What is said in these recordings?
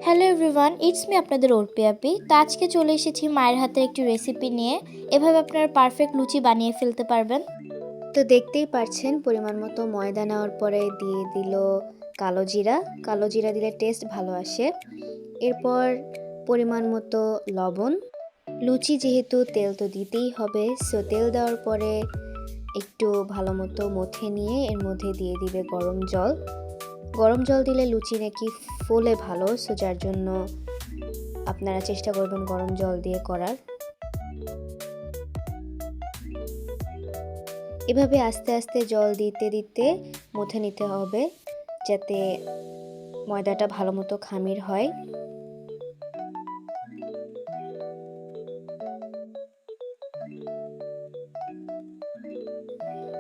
Hello everyone, it's me আপনাদের অর্পি আপি। তো আজকে চলে এসেছি মায়ের হাতের একটি রেসিপি নিয়ে। এভাবে আপনারা পারফেক্ট লুচি বানিয়ে ফেলতে পারবেন। তো দেখতেই পাচ্ছেন পরিমাণ মতো ময়দা নেওয়ার পরে দিয়ে দিল কালো জিরা। কালো জিরা দিলে টেস্ট ভালো আসে। এরপর পরিমাণ মতো লবণ। লুচি যেহেতু তেল তো দিতেই হবে, সো তেল দেওয়ার পরে একটু ভালো মতো মথে নিয়ে এর মধ্যে দিয়ে দিবে গরম জল। গরম জল দিলে লুচি নাকি ফোলে ভালো, সো যার জন্য আপনারা চেষ্টা করবেন গরম জল দিয়ে করার। এভাবে আস্তে আস্তে জল দিতে দিতে মথে নিতে হবে যাতে ময়দাটা ভালো মতো খামির হয়।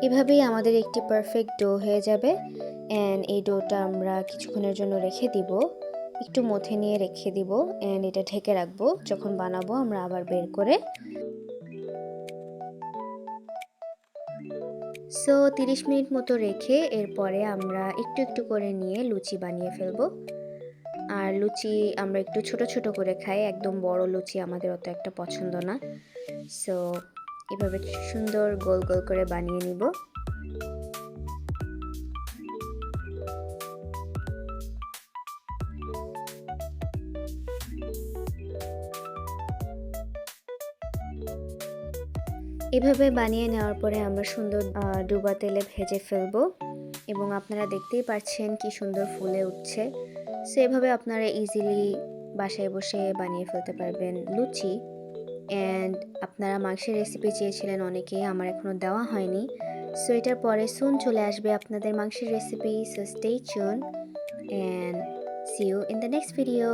এভাবেই আমাদের একটি পারফেক্ট ডো হয়ে যাবে। অ্যান্ড এই ডোটা আমরা কিছুক্ষণের জন্য রেখে দিব, একটু মথে নিয়ে রেখে দিব। অ্যান্ড এটা ঢেকে রাখবো, যখন বানাবো আমরা আবার বের করে। সো 30 মিনিট মতো রেখে এরপরে আমরা একটু একটু করে নিয়ে লুচি বানিয়ে ফেলবো। আর লুচি আমরা একটু ছোট ছোট করে খাই, একদম বড় লুচি আমাদের অত একটা পছন্দ না। সো এভাবে সুন্দর গোল গোল করে বানিয়ে নিব। এভাবে বানিয়ে নেওয়ার পরে আমরা সুন্দর ডুবা তেলে ভেজে ফেলবো। এবং আপনারা দেখতেই পাচ্ছেন কি সুন্দর ফুলে উঠছে। সো এভাবে আপনারা ইজিলি বাসায় বসে বানিয়ে ফেলতে পারবেন লুচি। অ্যান্ড আপনারা মাংসের রেসিপি চেয়েছিলেন অনেকেই, আমার এখনও দেওয়া হয়নি। সো এটার পরে সুন চলে আসবে আপনাদের মাংসের recipe. So stay tuned and see you in the next video.